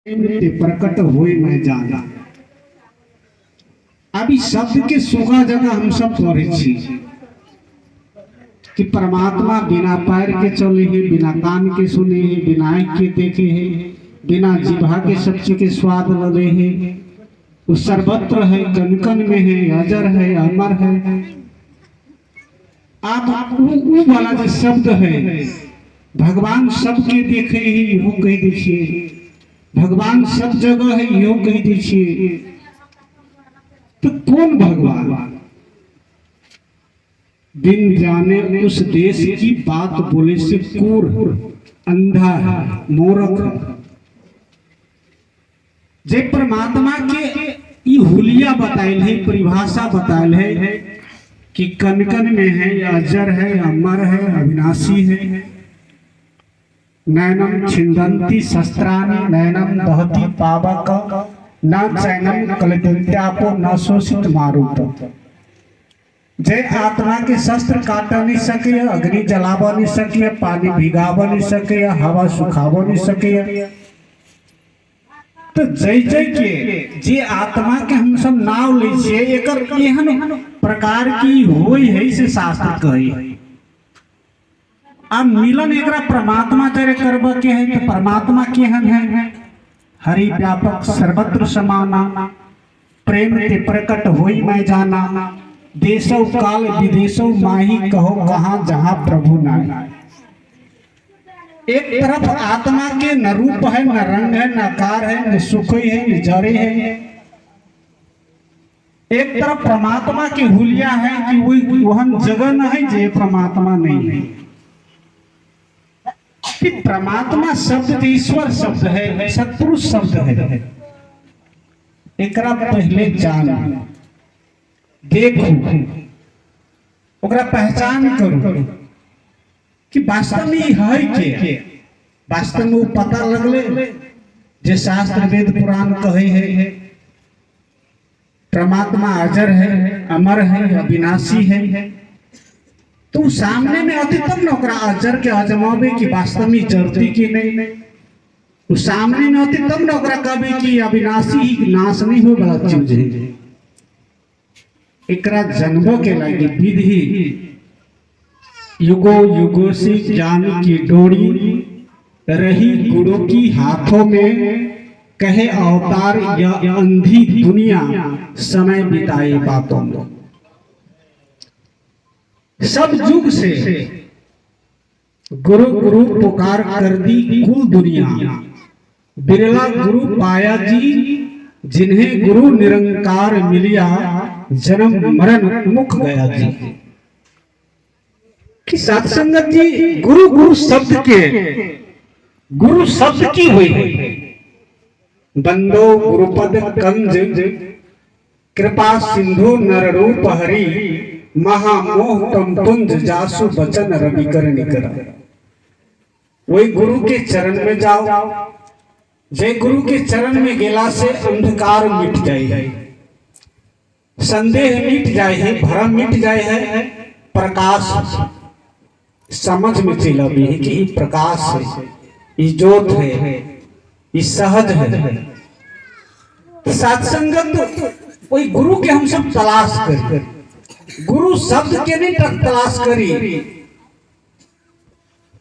प्रकट हुए मैं जाना। अभी शब्द के सोगा जगह हम सब पढ़े छी कि परमात्मा बिना पैर के चले है, बिना कान के सुने है, बिना आँख के देखे है, बिना जिह्वा के सच्चे के स्वाद लगे है। वो सर्वत्र है, कण कण में है, अजर है, अमर है। आप वो वाला जो शब्द है, भगवान सबके देखे है, वो कह दीजिए। भगवान सब जगह है, यो कह दीजिए। तो कौन भगवान? बिन जाने उस देश की बात बोले से कूर, अंधा, मूर्ख। जे परमात्मा के ई हुलिया बताइल है, परिभाषा बताइल है कि कण कण में है, अजर है, अमर है, अविनाशी है। नैनम छिंदन्ति शस्त्राणि नैनम दहति पावक न चैनम कलदन्त्यापो न शोषित मारुत। जय आत्मा के शस्त्र काट नहीं सके, अग्नि जलावा नहीं सके, पानी भिगावा नहीं सके, हवा सुखावा नहीं सके। तो जय जय के जे आत्मा के हम सब नाव ले छिए, एकर एहन प्रकार की होई है से शास्त्र कहे। अब मिलन एकरा परमात्मा जरे करब के है, तो परमात्मा केहन है? हरि व्यापक सर्वत्र समाना, प्रेम ते प्रकट होई मैं जाना। देशौ काल विदेशौ माही कहो कहाँ जहाँ प्रभु नाई। एक तरफ आत्मा के न रूप है, न रंग है, न आकार है, न सुख है, न जड़े है। एक तरफ परमात्मा की हुलिया है कि वहन जगह न है जे परमात्मा नहीं है। कि परमात्मा शब्द ईश्वर शब्द है, सत्पुरुष शब्द है। एकरा पहले जान, देखो, ओकरा पहचान करो कि वास्तव में है के। वास्तव में वो पता लगले जे शास्त्र वेद पुराण कहे है परमात्मा अजर है, अमर है, अविनाशी है। तो सामने में अति तब न अजर के अजमावे की वास्तव में जरती की नहीं। तो सामने में अति तब न कहे कि अविनाशी ही नाश नहीं हो गलत चीज है। एकरा जन्मों के लगी विधि युगो युगो से ज्ञान की डोरी रही गुरु की हाथों में। कहे अवतार या अंधी दुनिया समय बिताए बातों में। सब युग से गुरु गुरु पुकार कर दी कुल दुनिया। बिरला गुरु पाया जी जिन्हें गुरु निरंकार मिलिया। जन्म मरण मुख गया जी। कि सत्संगत जी गुरु गुरु शब्द के, गुरु शब्द की हुई है। बंदो गुरुपद कंज कृपा सिंधु नर रूप हरि। महामोह तम तुंज जासु बचन रवि कर निकर। वही गुरु के चरण में जाओ। जय गुरु के चरण में गेला से अंधकार मिट जाए, संदेह मिट जाए है, भ्रम मिट जाए है। प्रकाश समझ में चला भी है कि ये प्रकाश है, ये ज्योत है, ये सहज है। सत्संगत वही गुरु के हम सब तलाश कर, गुरु शब्द के नहीं तलाश करी।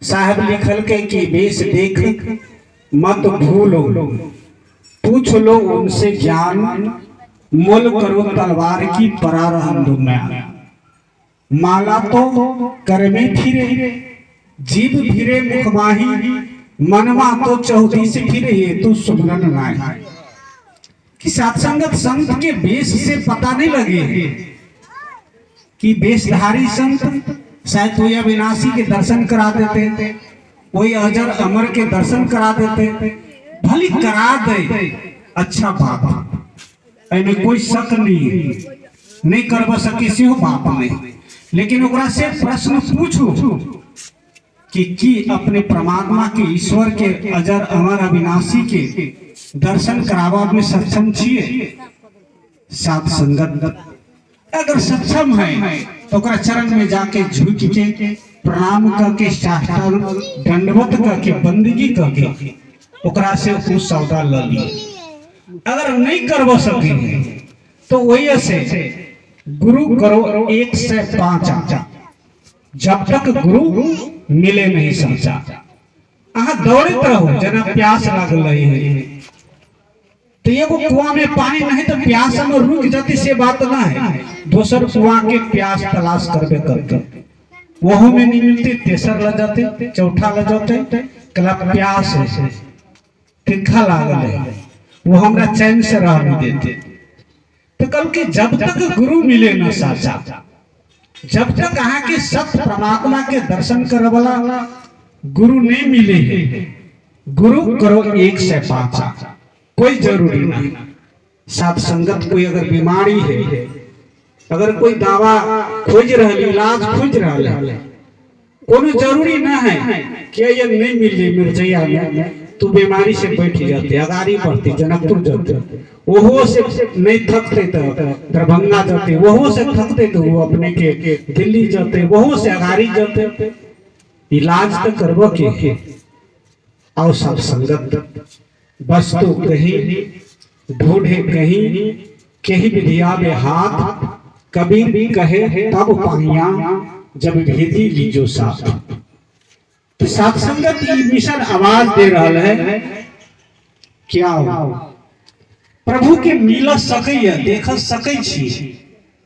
साहब लिखल के कि वेश देख मत भूलो, पूछ लो उनसे ज्ञान। मोल करो तलवार की परारहम दुनिया। माला तो कर में फिरे, जीव फिरे मुखमाही। मनवा तो चौधरी से फिरे, ये तो सुमरन नाय। कि सत्संगत संत के वेश से पता नहीं लगे कि वेशधारी संत शायद कोई अविनाशी के दर्शन करा देते, कोई अजर अमर के दर्शन करा देते। भली करा दे, अच्छा बात, ऐमे कोई शक नहीं करब सके से हो बात नहीं। लेकिन ओकरा से प्रश्न पूछो कि अपने परमात्मा के, ईश्वर के, अजर अमर अविनाशी के दर्शन करावा में सक्षम छिए। साथ संगत अगर सक्षम है तो ओकरा चरण में जाके झुक के प्रणाम करके, साष्टांग दंडवत करके, बंदगी करके ओकरा से उ सौदा ल ली। अगर नहीं करवा सकेंगे तो वही से गुरु करो 1 से 5 जब तक गुरु मिले नहीं समझा। अहाँ दौड़ते रहो जना प्यास लागल है तो एगो कुआं में पानी नहीं तो प्यास में रुक जाती से बात ना है। दोसर कुआं के प्यास तलाश करबे करते वह में नहीं मिलती, तेसर ल जाते, चौथा ल जाते, कला प्यास है तीखा लागल है वो हमरा चैन से रह नहीं देते। तो कल के जब तक गुरु मिले न साचा, जब तक अहाँ के सत्य परमात्मा के दर्शन करे वाला गुरु नहीं मिले, गुरु करो 1 से 5 कोई जरूरी नहीं। साथ संगत कोई अगर बीमारी है, अगर कोई दवा खोज रहा इलाज खोज रहा है, कोनो जरूरी ना है कि ये नहीं मिले मिर्जैया में तू बीमारी से बैठ जाते, अगारी बढ़ती जनकपुर जाते, वह से नहीं थकते तो दरभंगा जाते, वह से थकते तो वो अपने के दिल्ली जाते, वह से अगारी जाते। इलाज तो करबो के और सब संगत वस्तु कहीं ढूंढे कहीं विधिया में हाथ, कभी भी कहे तब पाहिया जब भेदी लीजो साथ। तो साथ संगत मिशन आवाज दे रहा है क्या प्रभु के मिल सके देख सके छी,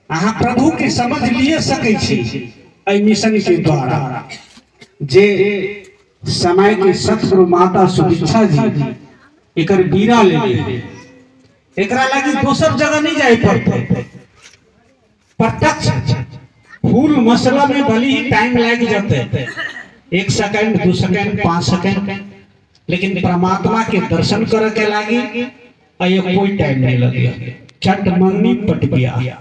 अहाँ प्रभु के समझ लिए सके छी एहि मिशन के द्वारा। जे समय के सतगुरु माता सुदीक्षा जी एकर बीरा ले एकरा लगी दोसर जगह नहीं जाए पड़ते, प्रत्यक्ष फूल मसला में भले ही टाइम लग जाते 1 सेकंड 2 सेकंड 5 सेकंड, लेकिन परमात्मा के दर्शन करे के लागी कोई टाइम नहीं लगे, चट मंगनी पट गया।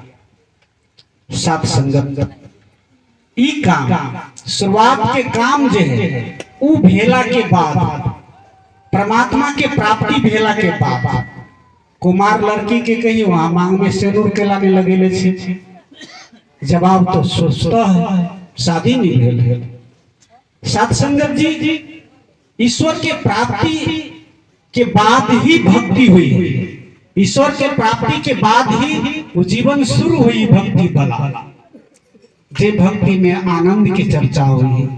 साथ संगत ई काम शुरुआत के काम जे है उ भेला के बाद, परमात्मा के प्राप्ति भेला के बाद कुमार लड़की के कही वहां मांग में सिंदूर के लागे लगेले छे, जवाब तो सोचता है शादी नहीं भेल है। साथ संगत जी ईश्वर के प्राप्ति के बाद ही भक्ति हुई, ईश्वर के प्राप्ति के बाद ही वो जीवन शुरू हुई भक्ति वाला। जे भक्ति में आनंद की चर्चा हुई,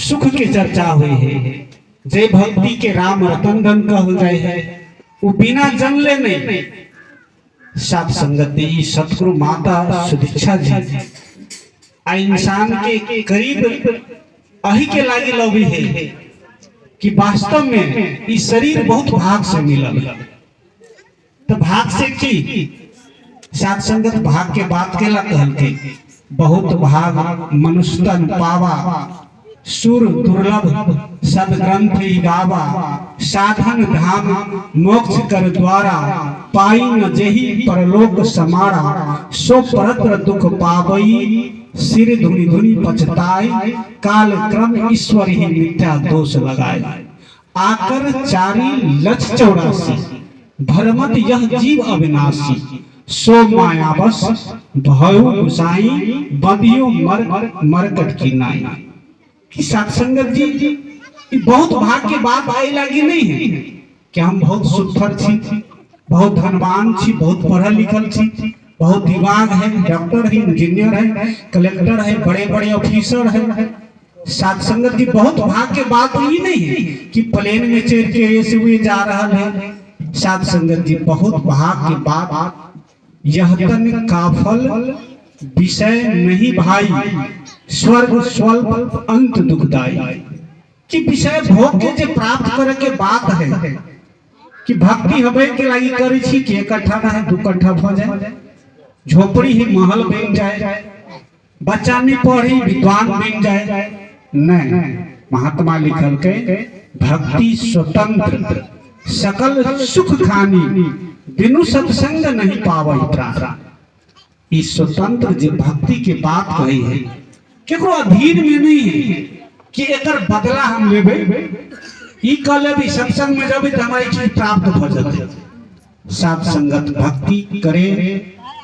सुख की चर्चा हुई है, जे भक्ति के राम रतन धन कहल जाए है वो बिना जनले नहीं। साथ संगत सतगुरु माता सुदीक्षा जी आ इंसान के करीब अही के लागे लगी है कि वास्तव में इस शरीर बहुत भाग से मिलल। तो भाग से की साथ संगत भाग के बात के ला कहल के बहुत भाग मनुष्य तन पावा, सुर दुर्लभ सदग्रंथ गावा, साधन धाम मोक्ष कर द्वारा, पाई न जेहि परलोक समारा, सो परत्र दुख पावई, सिर धुनि धुनि पछताई, काल क्रम ईश्वर ही मिथ्या दोष लगाए, आकर 484 भरमत यह जीव अविनाशी, सो मायावश भयु गुसाई, बदियो मरकट की नाई। कि सत्संगत जी बहुत भाग के बात आई लगी नहीं है कि हम बहुत सुथर छी, बहुत धनवान छी, बहुत पढ़ल लिखल छी, बहुत दिमाग है, डॉक्टर है, इंजीनियर है, कलेक्टर है, बड़े बड़े ऑफिसर है। सत्संगत की बहुत भाग के बात ही नहीं है कि प्लेन में चढ़ के ऐसे हुए जा रहा है। सत्संगत जी बहुत भाग के बात यह तन काफल विषय नहीं भाई, स्वर्ग स्वल्प अंत दुखदाई। कि विषय भोग के जे प्राप्त करे के बात है कि भक्ति हवे के लागी करै छी कि इकट्ठा ना है 2 कट्ठा भ जाए, झोपड़ी ही महल बन जाए, बच्चा नहीं पढ़ी विद्वान बन जाए। नहीं, महात्मा लिखल के भक्ति स्वतंत्र सकल सुख खानी, बिनु सत्संग नहीं पावई प्राण। इस स्वतंत्र जो भक्ति के बात कही है केकरो अधीन में नहीं है कि एकर बदला हम लेबे, ई कह लेबे सत्संग में जब तो हमारी चीज प्राप्त हो जाते। साथ संगत भक्ति करे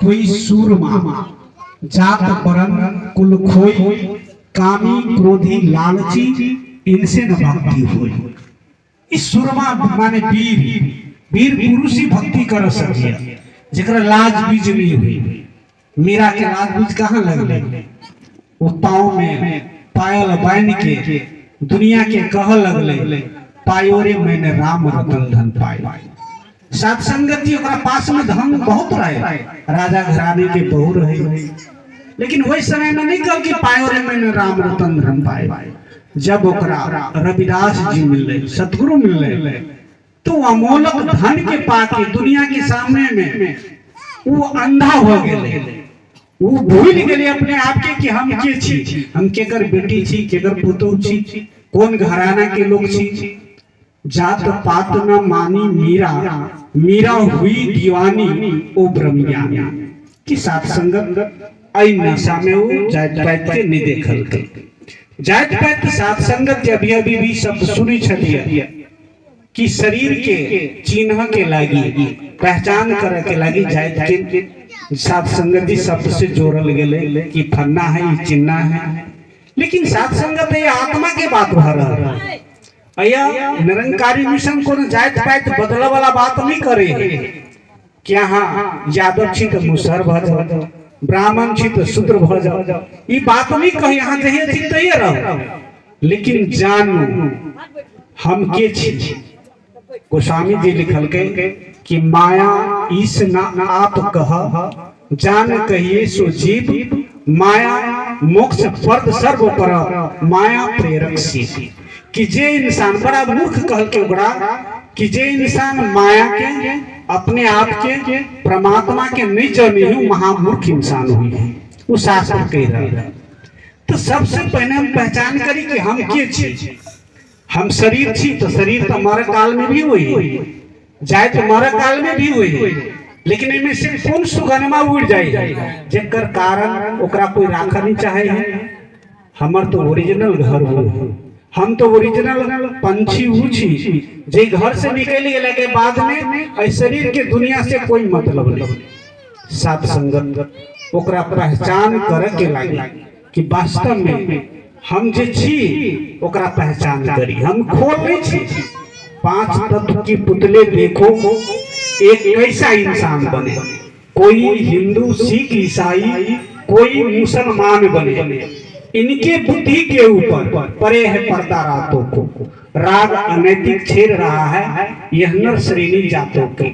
कोई सूरमा, जात वरण कुल खोई, कामी क्रोधी लालची, इनसे न भक्ति हुई। इस सुरमा माने वीर वीर पुरुष ही भक्ति कर सकिया जरा लाज बीज नहीं हुई। मीरा के लाज बीज कहाँ लगले? वो पाँव में पायल बांध के दुनिया के कह लगले पायो रे मैंने राम रतन धन पाया। सात संगत जी ओकरा पास में धन बहुत रहे, राजा घराने के बहू रहे, लेकिन वही समय में नहीं कह कि पायो रे मैंने राम रतन धन पाया। जब ओकरा रविदास जी मिले, सतगुरु मिले, तो अमोलक धन के पाके दुनिया के सामने में वो अंधा हो गए, वो भूल गए अपने आप के कि हम के छी, हम केकर बेटी छी, केकर पुतौ छी, कौन घराना के लोग छी। जात पात न मानी मीरा, मीरा हुई दीवानी ओ ब्रह्मज्ञानी। कि सात संगत आई नशा में वो जात पात के नहीं देखल के, जात पात सात संगत अभी अभी भी शब्द सुनी छलिए कि शरीर के चिन्ह के लागी, पहचान करे के लागी जात के सात संगत जी शब्द से जोड़ल गेले कि फन्ना है, चिन्ना है। लेकिन सात संगत ये आत्मा के बात भर रहा है। अया निरंकारी मिशन को जात पात बदला वाला बात नहीं करे कि हाँ यादव छी तो मुसहर भ जाओ, ब्राह्मण छी तो शूद्र भ जाओ, ये बात नहीं कही। यहाँ जहिए थी तहिए रहो, लेकिन जानू हम के छी। गोस्वामी जी लिखल के कि माया ईस न आप कह, जान कहिए सो जीव, माया मोक्ष पर्द सर्व पर, माया प्रेरक सी। कि जे इंसान बड़ा मूर्ख कह के उगड़ा कि जे इंसान माया के अपने आप के परमात्मा के नहीं जाने ही महामूर्ख इंसान हुई है। वो शास्त्र कह रहा। तो सबसे पहले हम पहचान करी कि हम के छी। हम शरीर छी तो शरीर तो हमारे काल में भी हुई, जाए तो हमारे काल में भी हुई, लेकिन इनमें से कौन सुगनमा उड़ जाए जेकर कारण ओकरा कोई राखा नहीं चाहे है। हमर तो ओरिजिनल घर हो, हम तो ओरिजिनल पंछी उछी जे घर से निकल गए के बाद में शरीर के दुनिया से कोई मतलब नहीं। सात संगत ओकरा पहचान करे के लागी कि वास्तव में हम जे छी ओकरा पहचान करी। हम खोल नहीं छी। पांच तत्व की पुतले देखो, एक कैसा इंसान बने। कोई हिंदू, सिख, ईसाई, कोई मुसलमान बने। इनके बुद्धि के ऊपर परे है पर्दा रातों को, राग अनैतिक छेड़ रहा है यह नर श्रेणी जातों के।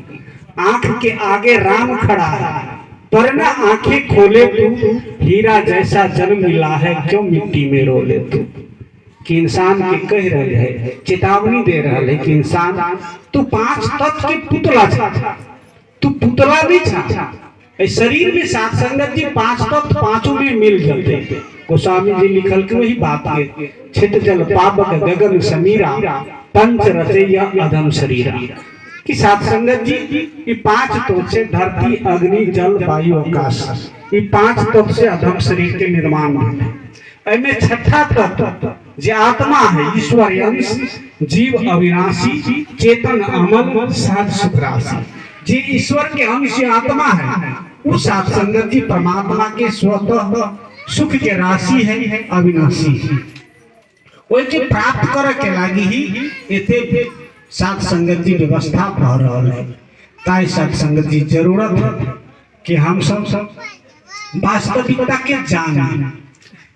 आंख के आगे राम खड़ा है, पर ना आंखें खोले तू, हीरा जैसा जन्म मिला है क्यों मिट्टी में रोले तू। कि इंसान के कह रहे है, चेतावनी दे रहा है कि इंसान तू पांच तत्व के पुतला था, तू पुतला नहीं था। शरीर में सात संगत जी पांच तत्व पांचों में मिल जाते। गोस्वामी जी लिखल के वही बात है, छित जल पावक गगन समीरा, पंच रचैया अधम शरीरा। कि सात संगत जी ये पांच तत्व से धरती, अग्नि, जल, वायु, आकाश, ये पांच तत्व से अधम शरीर के निर्माण है। इनमें छठा तत्व जो आत्मा है, ईश्वर अंश, जीव अविनाशी, चेतन अमल, सहज सुख राशि। जी ईश्वर के अंश आत्मा है, वो सात संगत जी परमात्मा के स्वतः सुख के राशि है, अविनाशी है। वही के प्राप्त करे के लागी ही एते सात संगत जी व्यवस्था कर रहा है। ताई सात संगत जी जरूरत है कि हम सब वास्तविकता के जाने,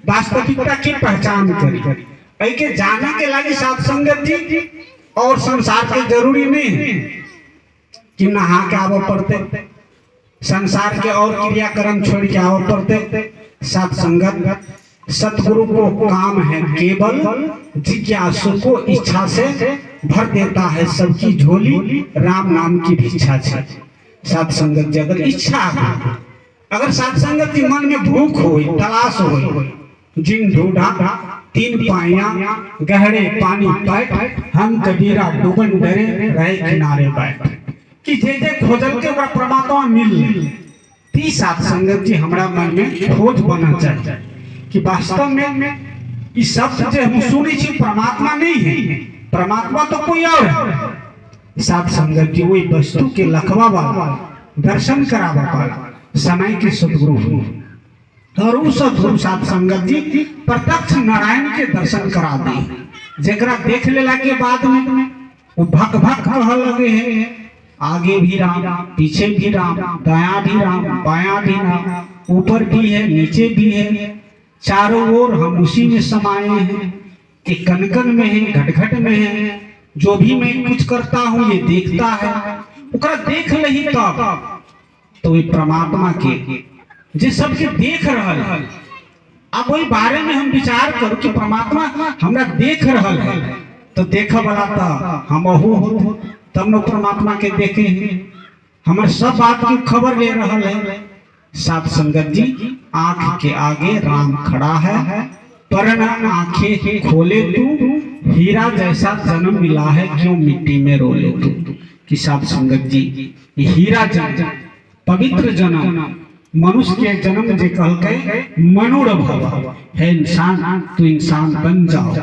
वास्तविकता की पहचान करें। के जाने के लागी सात संगत जी और संसार के जरूरी नहीं है कि नहा के आव पड़ते, संसार के और क्रियाक्रम छोड़ के आव पड़ते। सात संगत सतगुरु को काम है केवल, जिज्ञासु को इच्छा से भर देता है सबकी झोली, राम नाम की भिक्षा से। सात संगत जी अगर इच्छा है, अगर सात संगत जी मन में भूख हो, तलाश हो, जिन ढूंढा तीन पाइया गहरे पानी पैठ, हम कबीरा डूबन डरे रहे किनारे बैठ। कि जे जे खोजल के परमात्मा मिल। ती सात संगत जी हमारा मन में खोज बना चाहिए कि वास्तव में इस शब्द जो हम सुनी छी परमात्मा नहीं है, परमात्मा तो कोई और है। सात संगत जी वही वस्तु के लखवा वाला, दर्शन करावा वाला समय के सदगुरु, और उस सदगुरु सात संगत जी प्रत्यक्ष नारायण के दर्शन करा दी। जरा देख लेला के बाद में वो भक भक कह लगे हैं, आगे भी राम, पीछे भी राम, दायां भी राम, बायां भी राम, ऊपर भी है, नीचे भी है, चारों ओर हम उसी में समाये हैं कि कण कण में है, घट घट में है। जो भी मैं कुछ करता हूँ ये देखता है, ओकरा देख लही तब तो ये परमात्मा के जे सबके देख रहल है। अब वही बारे में हम विचार करो कि परमात्मा हमरा देख रहल है, तो देखे वाला तो हम तब न परमात्मा के देखे हैं। हमारे सब बात की खबर ले रहल है। साथ संगत जी, आंख के आगे राम खड़ा है, परना आंखें खोले तू, हीरा जैसा जन्म मिला है, क्यों मिट्टी में रोले तू। कि साथ संगत जी, ये हीरा जन्म, पवित्र जन्म, मनुष्य के जन्म जे कहलके मनुड़ भव है। इंसान तू इंसान बन जाओ,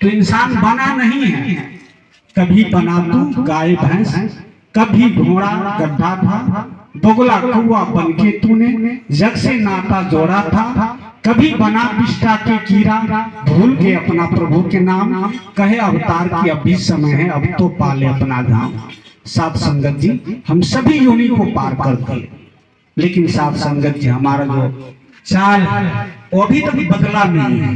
तू इंसान बना नहीं है। कभी बना तू गाय भैंस, कभी घोड़ा गड्ढा था, बगुला कुआ बन के तूने जग से नाता जोड़ा था। कभी बना विष्टा के कीड़ा, भूल के अपना प्रभु के नाम, कहे अवतार की अभी समय है, अब तो पाले अपना धाम। साथ संगत जी, हम सभी योनि को पार करते हैं, लेकिन साथ संगत जी हमारा जो चाल है वो अभी तक बदला नहीं है।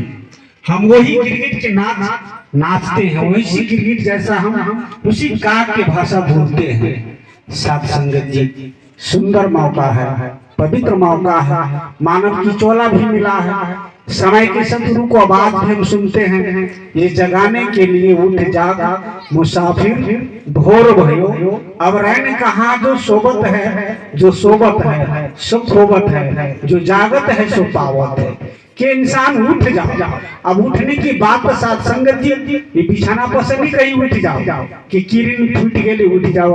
हम वही गिरगिट के नाचते हैं, वही गिरगिट जैसा हम उसी काक के भाषा बोलते हैं। साथ संगत जी, सुंदर मौका है, पवित्र मौका है, मानव की चोला भी मिला है। समय के शत्रु को आवाज भी हम सुनते हैं, ये जगाने के लिए उठ जागा मुसाफिर भोर भयो। अब रहने कहा जो सोबत है, जो सोबत है सो खोबत है, जो जागत है सो पावत है। कि इंसान उठ जाओ। अब उठने की बात तो साथ संगत जी, ये बिछाना पर से नहीं कहीं उठ जाओ कि किरण फूट गए उठ जाओ।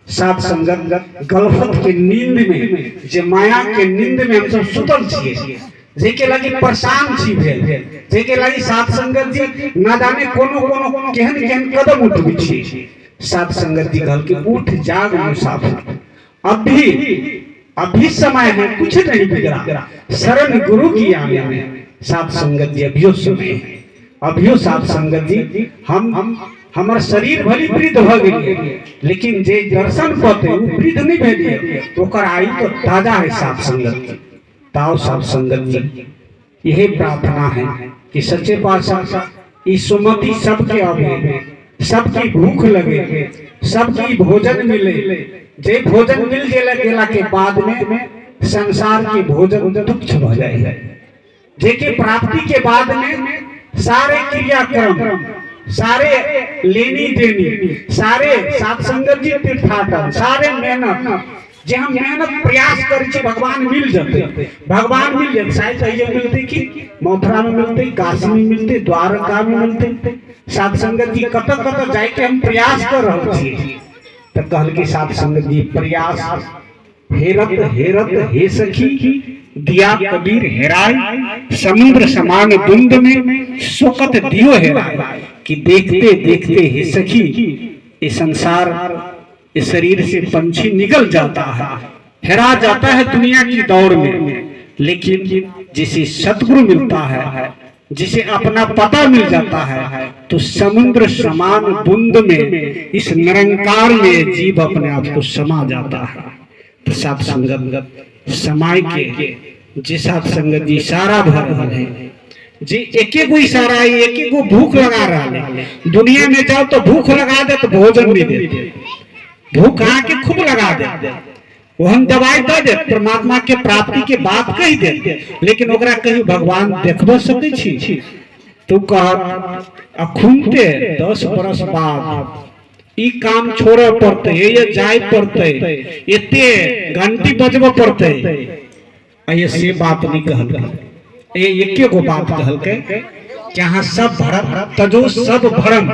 साथ संगत, गलफत के नींद में, जे माया के नींद में हम सब सुतल छिए, जेके लगी परेशान छी भेल, जेके लगी साथ संगत जी ना जाने कोनो कोनो केहन केहन कदम उठबी छी। साथ संगत जी कहल के उठ जाग मुसाफिर, अभी समय है, कुछ नहीं बिगड़ा, शरण गुरु की आने में। साथ संगत जी अभियो समय, अभियो साथ संगत जी, हम हमार शरीर भली वृद्ध भ गई, लेकिन जे दर्शन पते वो वृद्ध नहीं भेलिए, ओकर आयु तो ताजा है। साथ संगत जी, ताओ साथ संगत जी, यही प्रार्थना है कि सच्चे पातशाह इस सुमति सबके आवे, सबकी भूख लगे, सबकी भोजन मिले। जे भोजन मिल गेला के बाद में संसार के भोजन तुच्छ हो जाए। जेके प्राप्ति के बाद में सारे क्रियाक्रम, सारे लेनी देनी, सारे साथ संगत जी तीर्थाटन, सारे मेहनत जे हम मेहनत प्रयास करी छी, भगवान मिल जाते, भगवान मिल जाते। शायद ये मिलते कि मथुरा में मिलते, काशी में मिलते, द्वारका में मिलते। साथ संगत जी कत कत जाए के हम प्रयास कर रहे छी, तो कहल के साथ संगत जी प्रयास हेरत हेरत हे सखी, दिया कबीर हेराय, समुद्र समान दुंद में सुकत दियो हेराय। कि देखते देखते हे सखी, ये संसार, इस शरीर से पंछी निकल जाता है, हेरा जाता है दुनिया की दौड़ में। लेकिन जिसे सतगुरु मिलता है, जिसे अपना पता मिल जाता है, तो समुद्र समान बुंद में, इस निरंकार में जीव अपने आप को समा जाता है। तो साथ संगत समाय के जे साथ संगत जी इशारा भर रहे हैं, जे एक गो इशारा है, एक गो भूख लगा रहा है। दुनिया में जाओ तो भूख लगा दे तो भोजन नहीं देते, भूख आके खूब लगा दे, वो हम दवाई दे दे, परमात्मा के प्राप्ति के बात कही दे, लेकिन ओकरा कहीं भगवान देखबो सकै छी। तू कह अखुनते 10 बरस बाद ई काम छोड़े पड़ते, ये जाय पड़ते, एते घंटी बजबो पड़ते। ये से बात नहीं कहल, ये एके गो बात कहल के जहाँ सब भरम तजो सब भरम,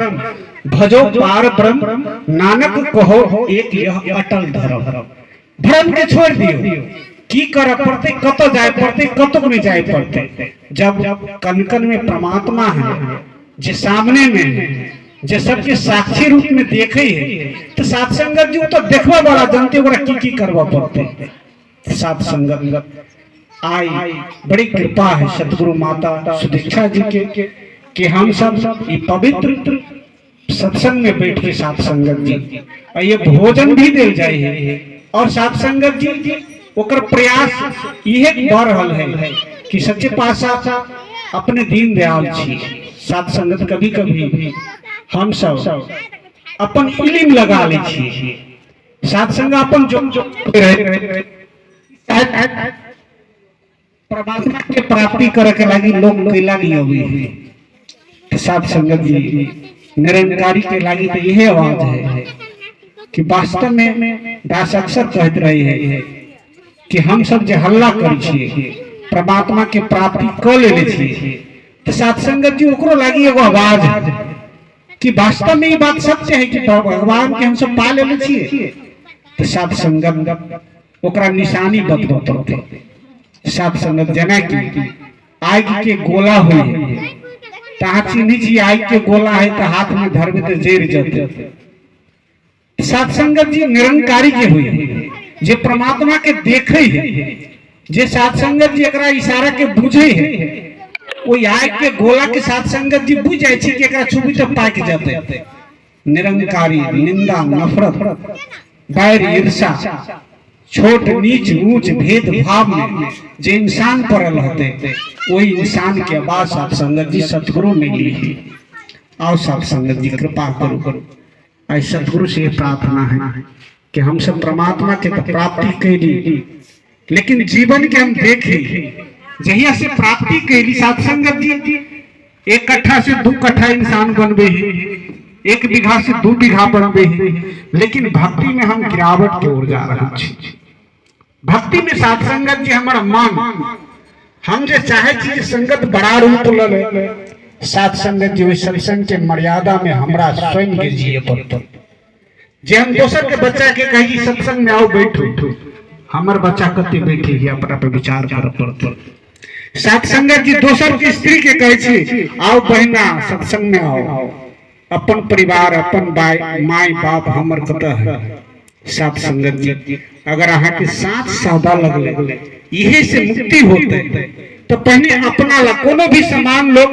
भजो पार ब्रह्म, नानक कहो एक यह अटल धर्म। भ्रम के छोड़ दियो, की कर पड़ते, कत जाए पड़ते, कत नहीं जाए पड़ते। जब कन कन में परमात्मा है, जे सामने में है, जे सबके साक्षी रूप में देखे है, तो साथ संगत जी तो देखवा वाला जानते ओकरा की करवा पड़ते। साथ संगत आई बड़ी कृपा है सतगुरु माता सुदीक्षा जी के कि हम सब ये पवित्र सत्संग में बैठ के साथ संगत जी और ये भोजन भी दे जाए और साथ संगत जी ओकर प्रयास यह बढ़ रहल है कि सच्चे पातशाह अपने दीन दयाल छी। साथ संगत कभी कभी हम सब अपन इल्म लगा ले छी, साथ संग अपन जो परमात्मा के प्राप्ति करे के लागी लोग कैला नहीं होगी। साथ संगत जी निरंकारी के लागी तो यही आवाज है कि वास्तव में दास अक्सर कहते रहे हैं कि हम सब जो हल्ला करी छिए परमात्मा के प्राप्ति क लेले छिए, तो साथ संगत जी ओकरो लागी एगो आवाज कि वास्तव में ये बात सत्य है कि भगवान के हम सब पा लेले छिए। तो साथ संगत ओकरा निशानी बतबते। साथ संगत जना की आग के गोला हुई तहाँ चिन्ही छी आग के गोला है तो हाथ में धरबे तो जर जाते। साथ संगत जी निरंकारी के हुई जे परमात्मा के देखे है, जे साथ संगत जी एकरा इशारा के बुझे है, वो आग के गोला के साथ संगत जी बुझ जाए छी कि एकरा छुबी तो पाक जाते। निरंकारी निंदा नफरत बैर ईर्षा छोट नीच ऊंच भेद भाव में जो इंसान पड़ल रहते वही इंसान के आवाज साथ संगत जी सतगुरु ने ली। आओ साथ संगत जी कृपा करो। आई सतगुरु से प्रार्थना है कि हम सब परमात्मा के तो प्राप्ति कैली, लेकिन जीवन के हम देखे जहिया से प्राप्ति कैली साथ संगत जी 1 कट्ठा से 2 कट्ठा इंसान बनबे है, 1 बीघा से 2 बीघा बनबे है, लेकिन भक्ति में हम गिरावट की ओर जा रहे हैं। भक्ति में साथ संगत जी हमारा मन हम जो चाहे छी संगत बड़ा रूप ले साथ संगत जी सत्संग के मर्यादा में हमरा स्वयं के जिए पड़ते। जे हम दोसर के बच्चा के कही सत्संग में आओ बैठो, हमर बच्चा कते बैठे ही अपना पे विचार कर पड़ते। साथ संगत जी दोसर की स्त्री के कहे छी आओ बहना सत्संग में आओ, अपन परिवार अपन माई बाप हमर कत है। साथ संगत जी अगर अहाँ के साथ सादा लगले यही से मुक्ति होते तो पहले अपना ला कोनो भी सामान लोग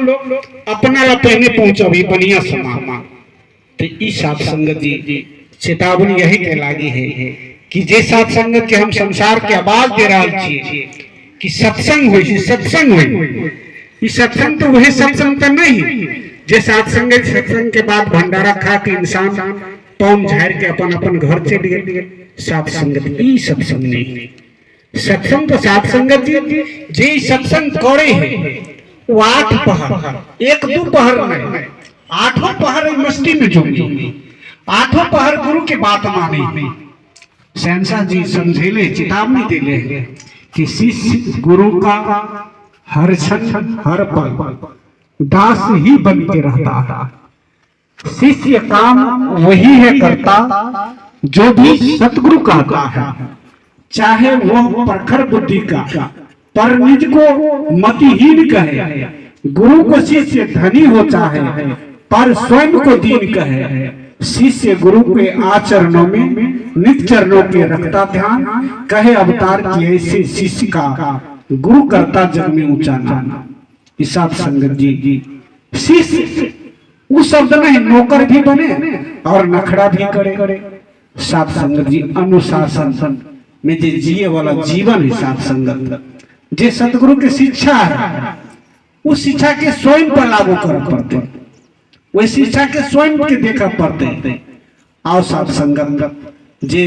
अपना ला पहले पहुंचाबी बढ़िया सामान। तो ई साथ संगत जी चेतावनी यही के लागी है कि जे साथ संगत के हम संसार के आवाज दे रहा छी कि सत्संग होई सत्संग होई। ई सत्संग तो वही सत्संग तो नहीं जे साथ संगत सत्संग के बाद भंडारा खा के इंसान पौन झाड़ के अपन अपन घर चले गए। साथ संगत ई सत्संग नहीं। सत्संग तो साथ संगत जी जे सत्संग करे है वो 8 पहर 1-2 पहर नहीं 8 पहर मस्ती में जोगी 8 पहर गुरु के बात माने। शहंशाह जी समझेले चेतावनी देले कि शिष्य गुरु का हर क्षण हर पल दास ही बन के रहता है। शिष्य काम वही है करता जो भी सतगुरु कहता है, चाहे वो प्रखर बुद्धि का पर निज को मतिहीन कहे। गुरु को शिष्य धनी हो चाहे पर स्वयं को दीन कहे। शिष्य गुरु के आचरणों में नित्य चरणों के रखता ध्यान, कहे अवतार की ऐसे शिष्य का गुरु करता जग में ऊंचा नाम। साथ संगत जी शिष्य उस शब्द में नौकर भी बने और नखड़ा भी करे। साथ संगत जी अनुशासन में जे जिए वाला जीवन है साथ संगत जे सतगुरु की शिक्षा है उस शिक्षा के स्वयं पर लागू कर पड़ते, वही शिक्षा के स्वयं के देखा पड़ते। आओ साथ संगत जे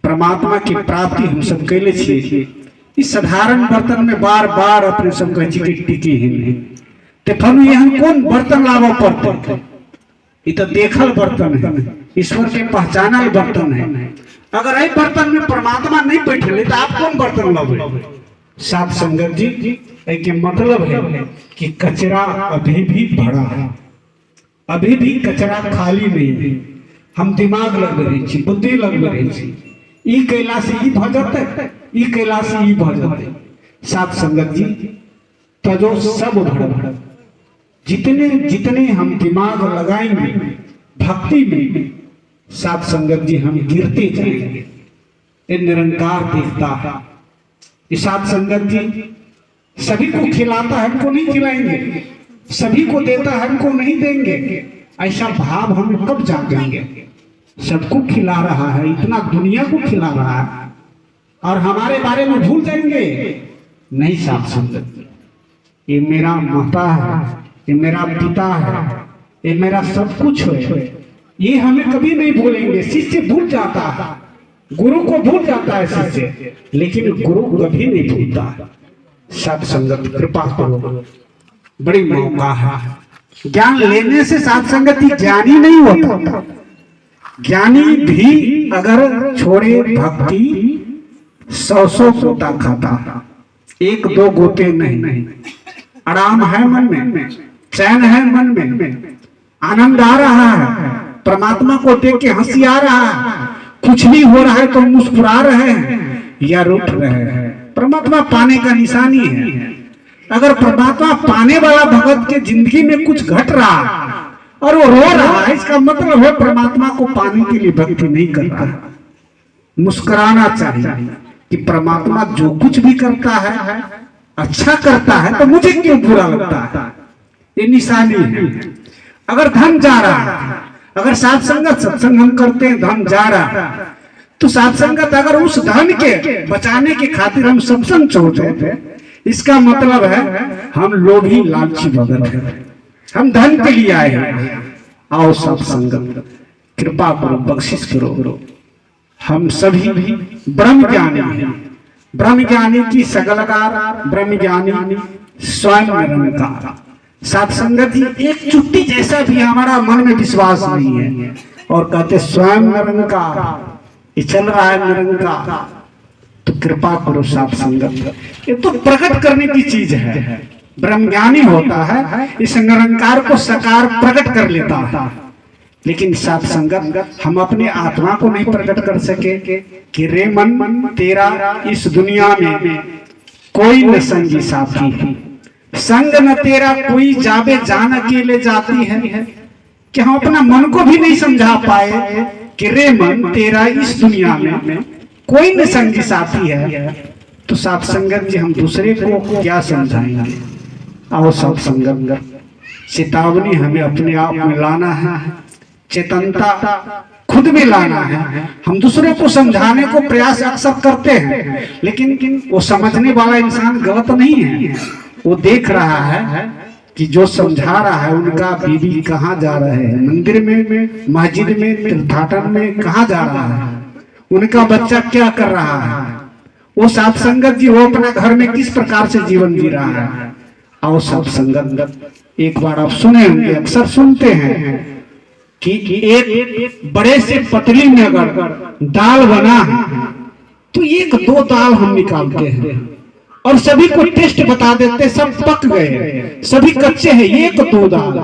परमात्मा की प्राप्ति हम सब कैले छिए इस साधारण बर्तन में बार बार अपने सब कहे कि टिकी ही ते फनु यहाँ कौन बर्तन लावा पड़ते। ये तो देखल बर्तन है, ईश्वर के पहचानल बर्तन है। अगर यही बर्तन में परमात्मा नहीं बैठे तो आप कौन बर्तन लावे। साथ संगत जी एक मतलब है कि कचरा अभी भी भरा है, अभी भी कचरा खाली नहीं है। हम दिमाग लग रही बुद्धि लग रही ई कैला से ई भजत ई कैला से ई भजत। साथ संगत जी तजो सब भर जितने जितने हम दिमाग लगाएंगे भक्ति में साथ संगत जी हम गिरते जाएंगे। ये निरंकार देखता है। ये साथ संगत जी सभी को खिलाता है, हमको नहीं खिलाएंगे, सभी को देता है, हमको नहीं देंगे। ऐसा भाव हमें कब जागेंगे? सबको खिला रहा है, इतना दुनिया को खिला रहा है, और हमारे बारे में भूल जाएंगे? नहीं साथ संगत, ये मेरा माता है, ये मेरा पिता है, ये मेरा सब कुछ है, ये हमें कभी नहीं भूलेंगे। शिष्य भूल जाता है, गुरु को भूल जाता है शिष्य, लेकिन गुरु कभी नहीं भूलता। साथ संगत कृपा करो, बड़ी मौका है। ज्ञान लेने से साथ संगति ज्ञानी नहीं होता। ज्ञानी भी अगर छोड़े भक्ति 100 गोता खाता, 1-2 गोते नहीं। आराम है मन में, चैन है मन में, आनंद आ रहा है, परमात्मा को देख के हंसी आ रहा है, कुछ भी हो रहा है तो मुस्कुरा रहे हैं या रूठ रहे हैं। परमात्मा पाने का निशानी है। अगर परमात्मा पाने वाला भगत के जिंदगी में कुछ घट रहा और वो रो रहा है, इसका मतलब है परमात्मा को पाने के लिए भक्ति नहीं कर रहा। मुस्कुराना चाहिए कि परमात्मा जो कुछ भी करता है अच्छा करता है, तो मुझे क्यों बुरा लगता है? ये निशानी है। अगर धन जा रहा है, अगर साथ संगत सत्संग हम करते हैं, धन जा रहा है, तो साथ संगत अगर उस धन के बचाने के खातिर हम सत्संग छोड़ देते, इसका मतलब है हम लोभी लालची भगत हैं, हम धन के लिए आए हैं। आओ साथ संगत कृपा करो, बख्शिश करो। हम सभी ब्रह्म ज्ञानी हैं। ब्रह्म ज्ञानी की सकलकार, ब्रह्म ज्ञानी स्वयं निरंकार। साथ संगत ही एक चुट्टी जैसा भी हमारा मन में विश्वास नहीं है, और कहते स्वयं निरंकार, ये चल रहा है निरंकार। तो कृपा करो साथ संगत, ये तो प्रकट करने की चीज है। ब्रह्मज्ञानी होता है, इस निरंकार को साकार प्रकट कर लेता है। लेकिन साथ संगत हम अपने आत्मा को नहीं प्रकट कर सके कि रे मन तेरा इस दुनिया में कोई न संगी साथी है, संग न तेरा कोई जावे जान अकेले जाती है। कि हम अपना मन को भी नहीं समझा पाए कि रे मन तेरा इस दुनिया में कोई न संगी साथी है, तो साथ संगत जी हम दूसरे को क्या समझाएंगे? आओ साथ संगत, चेतावनी हमें अपने आप में लाना है, चेतनता खुद में लाना है। हम दूसरे को समझाने को प्रयास अक्सर करते हैं, लेकिन वो समझने वाला इंसान गलत नहीं है। वो देख रहा है कि जो समझा रहा है उनका बीवी कहाँ जा रहे हैं, मंदिर में, मस्जिद में, तीर्थाटन में कहाँ जा रहा है, उनका बच्चा क्या कर रहा है, वो साथ संगत जी वो अपना घर में किस प्रकार से जीवन जी रहा है। आओ साथ संगत, एक बार आप सुने होंगे, अक्सर सुनते हैं कि एक बड़े से पतली में अगर दाल बना है तो 1-2 दाल हम निकालते हैं और सभी को टेस्ट बता देते, सब पक गए, सभी कच्चे हैं, 1-2 दाल।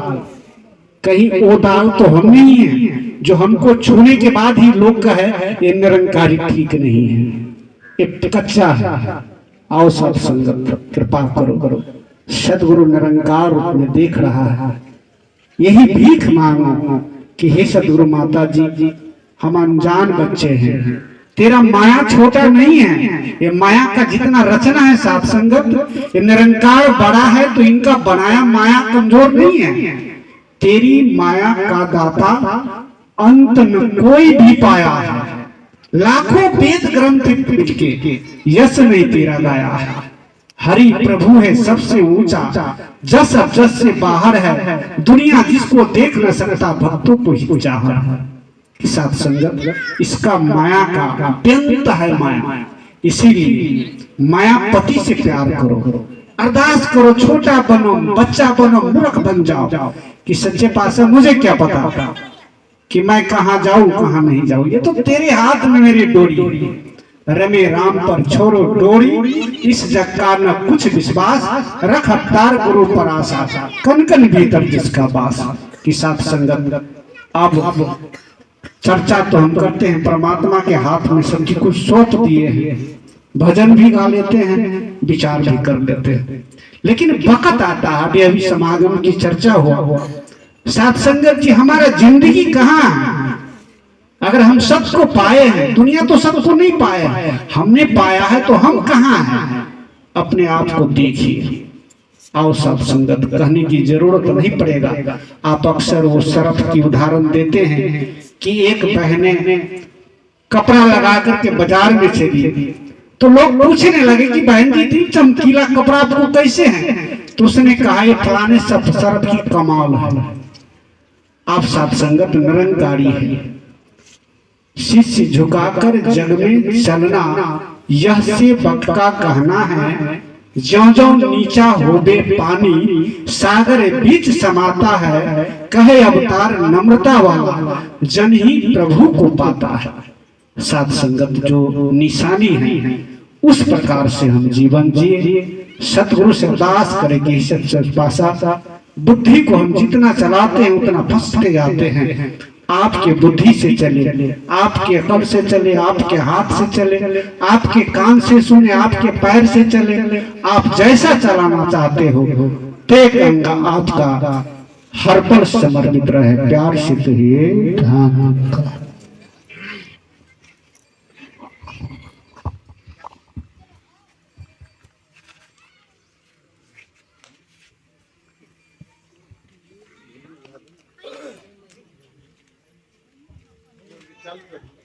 कहीं वो दाल तो हम नहीं है जो हमको छूने के बाद ही लोग कहे ये निरंकारी ठीक नहीं है, ये कच्चा है। आओ साथ संगत कृपा करो, सदगुरु निरंकार रूप में देख रहा है। यही भीख मांगो कि हे सदगुरु माता जी, हम अनजान बच्चे हैं, तेरा माया छोटा नहीं है, ये माया का जितना रचना है साथ संगत, ये निरंकार बड़ा है तो इनका बनाया माया कमजोर नहीं है। तेरी माया का दाता अंत न कोई भी पाया है, लाखों वेद ग्रंथ पीठ के यश नहीं तेरा गाया है। हरि प्रभु है सबसे ऊंचा, जस जस से बाहर है, दुनिया जिसको देख न सकता, भक्तों को ही चाहा है। साथ संगत, इसका माया का अत्यंत है माया, इसीलिए मायापति से प्यार करो, अरदास करो, छोटा बनो, बच्चा बनो, मूर्ख बन जाओ कि सच्चे पातशाह मुझे क्या पता कि मैं कहाँ जाऊं कहाँ नहीं जाऊं, ये तो तेरे हाथ में मेरी डोरी, रमे राम पर छोड़ो डोरी, इस जग का न कुछ विश्वास, रख अवतार गुरु पर आशा, कन कन भीतर जिसका बास। कि साथ संगत, अब चर्चा तो हम करते हैं, परमात्मा के हाथ में सबकी कुछ सौंप दिए हैं, भजन भी गा लेते हैं, विचार भी कर लेते हैं, लेकिन वक्त आता है, अभी समागम की चर्चा हुआ, साथ संगत जी हमारा जिंदगी कहाँ है? अगर हम सबको पाए हैं, दुनिया तो सबको नहीं पाया है, हमने पाया है, तो हम कहाँ हैं? अपने आप को देखिए, आओ साथ संगत, कहने की जरूरत नहीं पड़ेगा। आप अक्सर वो सरफ की उदाहरण देते हैं कि एक बहने कपड़ा लगा करके बाजार में चली, तो लोग पूछने लगे कि बहन जी इतनी चमकीला कपड़ा आपको कैसे है? तो उसने कहा ये फलाने सब सरफ की कमाल है। आप साथ संगत निरंकारी है। शिष्य झुकाकर जग में चलना यह से वक्त का कहना है। ज्यों ज्यों नीचा होबे पानी सागर बीच समाता है। कहे अवतार नम्रता वाला जन ही प्रभु को पाता है। साथ संगत जो निशानी है उस प्रकार से हम जीवन जिए। सतगुरु से अरदास करेंगे सच पासा, बुद्धि को हम जितना चलाते हैं उतना फंसते जाते हैं। आपके बुद्धि से चले, आपके अकल से चले, आपके हाथ से चले, आपके कान से सुने, आपके पैर से चले। आप जैसा चलाना चाहते हो ते गंगा आपका हर पल समर्पित रहे। प्यार से कहिए ध्यान। चल